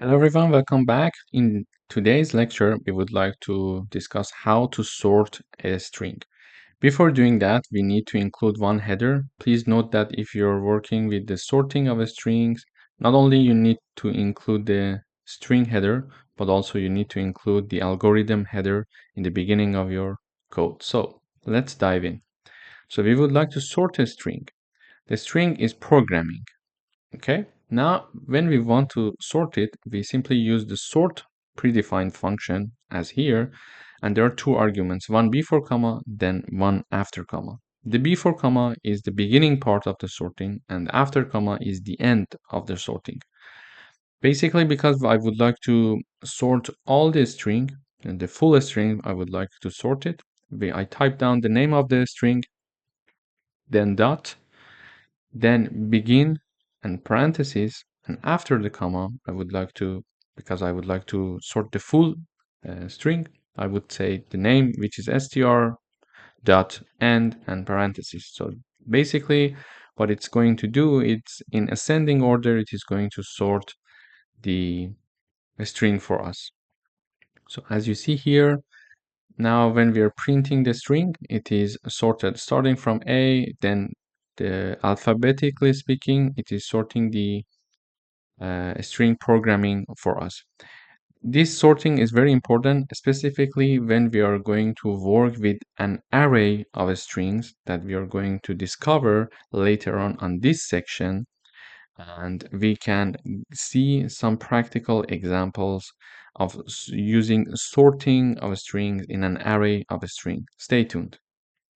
Hello everyone, welcome back. In today's lecture, we would like to discuss how to sort a string. Before doing that, we need to include one header. Please note that if you're working with the sorting of strings, not only you need to include the string header, but also you need to include the algorithm header in the beginning of your code. So let's dive in. So we would like to sort a string. The string is programming. Okay, now when we want to sort it, we simply use the sort predefined function as here, and there are two arguments, one before comma, then one after comma. The before comma is the beginning part of the sorting, and after comma is the end of the sorting. Basically, because I would like to sort all the string, and the full string, I would like to sort it. I type down the name of the string, then dot, then begin and parentheses, and after the comma, because I would like to sort the full string, I would say the name, which is str dot end and parentheses. So basically, what it's going to do, it's in ascending order, it is going to sort the string for us. So as you see here, now when we are printing the string, it is sorted starting from A, then alphabetically speaking, it is sorting the string programming for us. This sorting is very important, specifically when we are going to work with an array of strings that we are going to discover later on this section. And we can see some practical examples of using sorting of strings in an array of a string. Stay tuned.